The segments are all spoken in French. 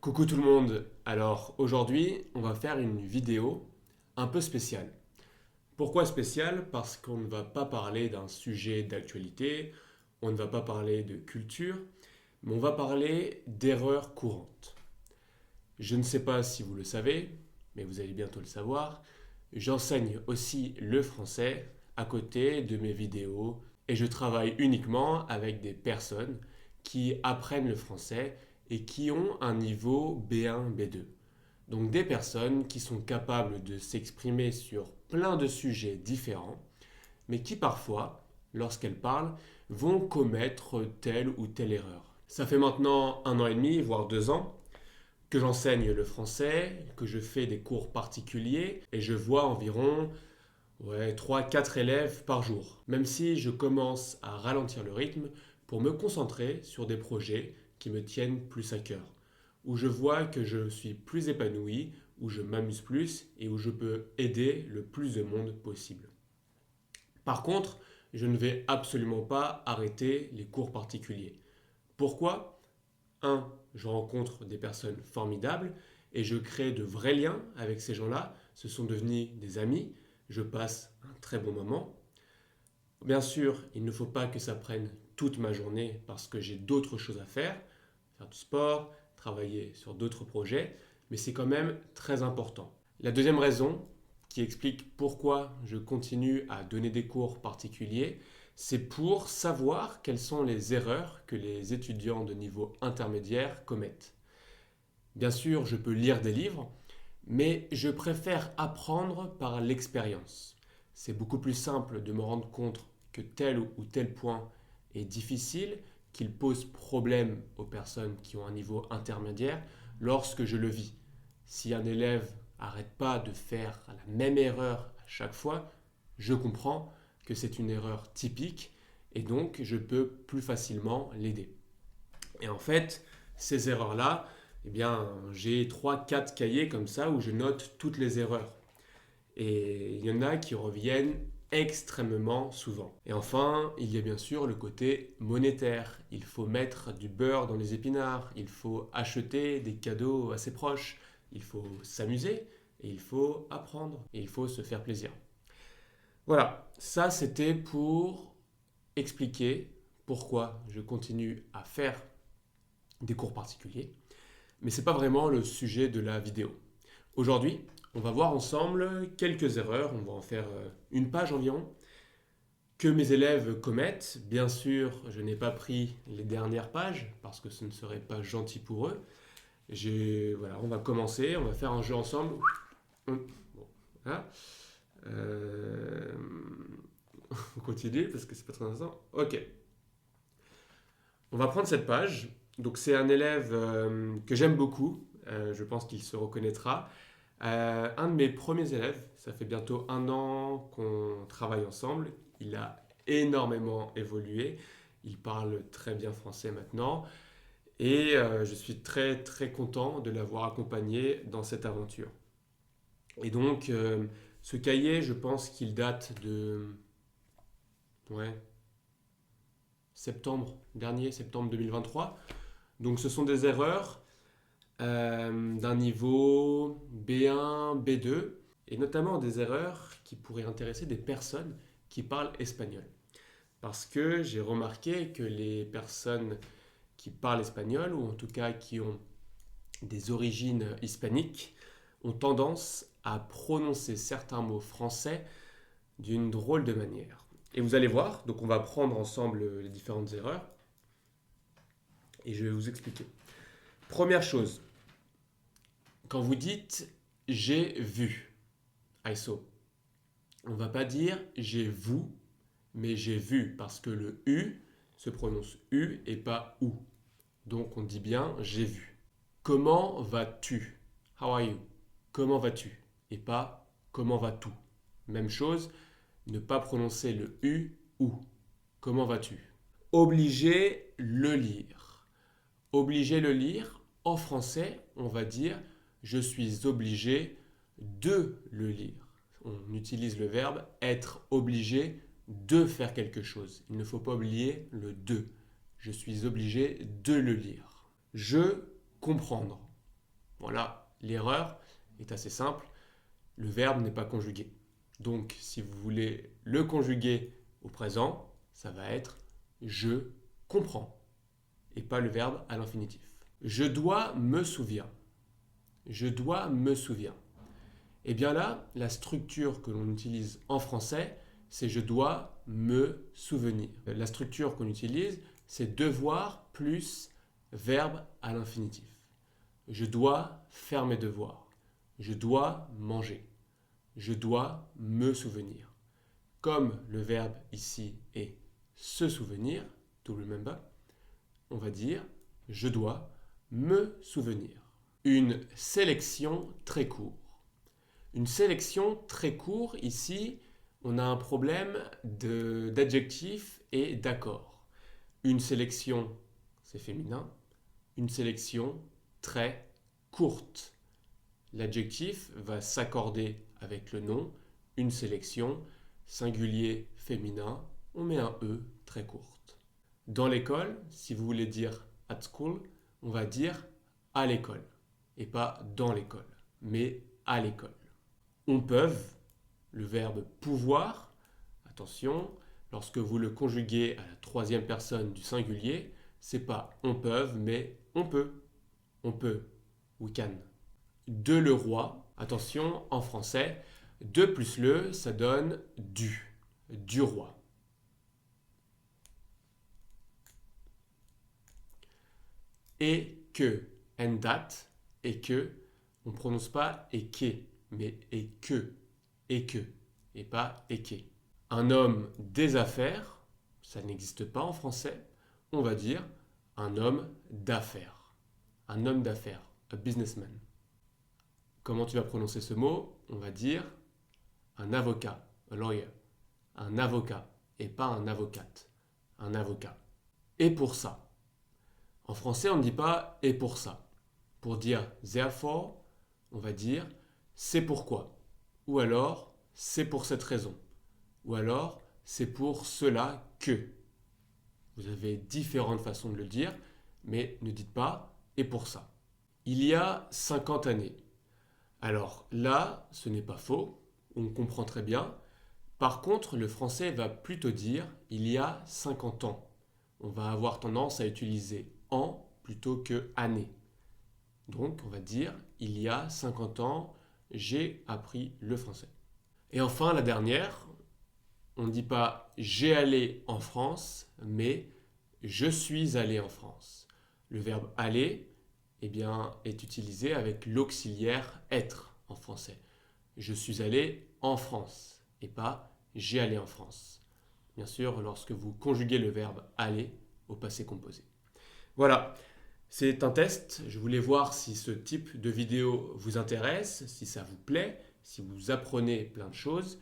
Coucou tout le monde, alors aujourd'hui on va faire une vidéo un peu spéciale. Pourquoi spéciale? Parce qu'on ne va pas parler d'un sujet d'actualité, on ne va pas parler de culture, mais on va parler d'erreurs courantes. Je ne sais pas si vous le savez, mais vous allez bientôt le savoir, j'enseigne aussi le français à côté de mes vidéos et je travaille uniquement avec des personnes qui apprennent le français et qui ont un niveau B1, B2. Donc des personnes qui sont capables de s'exprimer sur plein de sujets différents, mais qui parfois, lorsqu'elles parlent, vont commettre telle ou telle erreur. Ça fait maintenant 1 an et demi, voire 2 ans, que j'enseigne le français, que je fais des cours particuliers, et je vois environ 3-4 élèves par jour. Même si je commence à ralentir le rythme pour me concentrer sur des projets qui me tiennent plus à cœur, où je vois que je suis plus épanoui, où je m'amuse plus et où je peux aider le plus de monde possible. Par contre, je ne vais absolument pas arrêter les cours particuliers. Pourquoi? Je rencontre des personnes formidables et je crée de vrais liens avec ces gens-là. Ce sont devenus des amis. Je passe un très bon moment. Bien sûr, il ne faut pas que ça prenne toute ma journée parce que j'ai d'autres choses à faire du sport, travailler sur d'autres projets, mais c'est quand même très important. La deuxième raison qui explique pourquoi je continue à donner des cours particuliers, c'est pour savoir quelles sont les erreurs que les étudiants de niveau intermédiaire commettent. Bien sûr, je peux lire des livres, mais je préfère apprendre par l'expérience. C'est beaucoup plus simple de me rendre compte que tel ou tel point est difficile, qu'il pose problème aux personnes qui ont un niveau intermédiaire lorsque je le vis. Si un élève n'arrête pas de faire la même erreur à chaque fois, je comprends que c'est une erreur typique et donc je peux plus facilement l'aider. Et en fait, ces erreurs-là, eh bien, j'ai 3-4 cahiers comme ça où je note toutes les erreurs. Et il y en a qui reviennent extrêmement souvent. Et enfin, il y a bien sûr le côté monétaire. Il faut mettre du beurre dans les épinards, il faut acheter des cadeaux à ses proches, il faut s'amuser et il faut apprendre et il faut se faire plaisir. Voilà, ça c'était pour expliquer pourquoi je continue à faire des cours particuliers. Mais ce n'est pas vraiment le sujet de la vidéo. Aujourd'hui, on va voir ensemble quelques erreurs, on va en faire une page environ, que mes élèves commettent. Bien sûr, je n'ai pas pris les dernières pages parce que ce ne serait pas gentil pour eux. Voilà, on va commencer, on va faire un jeu ensemble. Bon, voilà. Euh, on continue parce que c'est pas très intéressant. Ok, on va prendre cette page. Donc c'est un élève que j'aime beaucoup, je pense qu'il se reconnaîtra. Un de mes premiers élèves, ça fait bientôt 1 an qu'on travaille ensemble. Il a énormément évolué. Il parle très bien français maintenant. Et je suis très très content de l'avoir accompagné dans cette aventure. Et donc, ce cahier, je pense qu'il date de ouais, septembre dernier, septembre 2023. Donc, ce sont des erreurs d'un niveau B1, B2, et notamment des erreurs qui pourraient intéresser des personnes qui parlent espagnol. Parce que j'ai remarqué que les personnes qui parlent espagnol, ou en tout cas qui ont des origines hispaniques, ont tendance à prononcer certains mots français d'une drôle de manière. Et vous allez voir, donc on va prendre ensemble les différentes erreurs, et je vais vous expliquer. Première chose, quand vous dites j'ai vu, I saw, on ne va pas dire j'ai vous, mais j'ai vu, parce que le U se prononce U et pas OU. Donc on dit bien j'ai vu. Comment vas-tu? How are you? Comment vas-tu? Et pas comment vas-tu? Même chose, ne pas prononcer le U ou. Comment vas-tu? Obliger le lire. Obliger le lire, en français, on va dire je suis obligé de le lire. On utilise le verbe être obligé de faire quelque chose. Il ne faut pas oublier le de. Je suis obligé de le lire. Je comprendre. Voilà, l'erreur est assez simple. Le verbe n'est pas conjugué. Donc, si vous voulez le conjuguer au présent, ça va être je comprends et pas le verbe à l'infinitif. Je dois me souvenir. Je dois me souvenir. Et bien là, la structure que l'on utilise en français, c'est je dois me souvenir. La structure qu'on utilise, c'est devoir plus verbe à l'infinitif. Je dois faire mes devoirs. Je dois manger. Je dois me souvenir. Comme le verbe ici est se souvenir, to remember, on va dire je dois me souvenir. Une sélection très courte. Une sélection très courte, ici, on a un problème d'adjectif et d'accord. Une sélection, c'est féminin. Une sélection très courte. L'adjectif va s'accorder avec le nom. Une sélection, singulier féminin, on met un E très courte. Dans l'école, si vous voulez dire at school, on va dire à l'école. Et pas dans l'école, mais à l'école. On peut, le verbe pouvoir, attention, lorsque vous le conjuguez à la troisième personne du singulier, c'est pas on peut, mais on peut. On peut, we can. De le roi, attention, en français, de plus le, ça donne du roi. Et que, and that, et que, on ne prononce pas et que, mais et que, et pas et que. Un homme des affaires, ça n'existe pas en français, on va dire un homme d'affaires. Un homme d'affaires, a businessman. Comment tu vas prononcer ce mot? On va dire un avocat, a lawyer. Un avocat, et pas un avocate. Un avocat. Et pour ça. En français, on ne dit pas et pour ça. Pour dire therefore, on va dire c'est pourquoi. Ou alors c'est pour cette raison. Ou alors c'est pour cela que. Vous avez différentes façons de le dire, mais ne dites pas et pour ça. Il y a 50 années. Alors là, ce n'est pas faux, on comprend très bien. Par contre, le français va plutôt dire il y a 50 ans. On va avoir tendance à utiliser an plutôt que année. Donc, on va dire il y a 50 ans, j'ai appris le français. Et enfin, la dernière, on ne dit pas j'ai allé en France, mais je suis allé en France. Le verbe aller est utilisé avec l'auxiliaire être en français. Je suis allé en France et pas j'ai allé en France. Bien sûr, lorsque vous conjuguez le verbe aller au passé composé. Voilà, c'est un test. Je voulais voir si ce type de vidéo vous intéresse, si ça vous plaît, si vous apprenez plein de choses.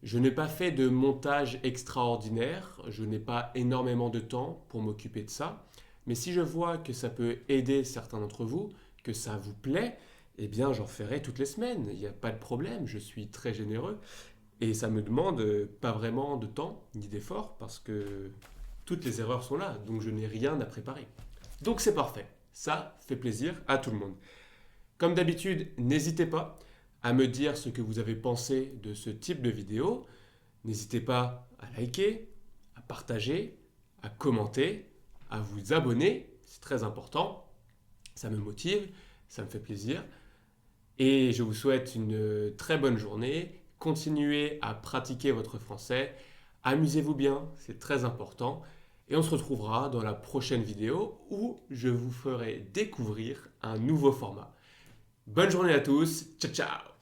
Je n'ai pas fait de montage extraordinaire, je n'ai pas énormément de temps pour m'occuper de ça. Mais si je vois que ça peut aider certains d'entre vous, que ça vous plaît, eh bien j'en ferai toutes les semaines. Il n'y a pas de problème, je suis très généreux. Et ça me demande pas vraiment de temps ni d'effort parce que toutes les erreurs sont là, donc je n'ai rien à préparer. Donc c'est parfait, ça fait plaisir à tout le monde. Comme d'habitude, n'hésitez pas à me dire ce que vous avez pensé de ce type de vidéo. N'hésitez pas à liker, à partager, à commenter, à vous abonner, c'est très important. Ça me motive, ça me fait plaisir. Et je vous souhaite une très bonne journée. Continuez à pratiquer votre français. Amusez-vous bien, c'est très important. Et on se retrouvera dans la prochaine vidéo où je vous ferai découvrir un nouveau format. Bonne journée à tous, ciao ciao!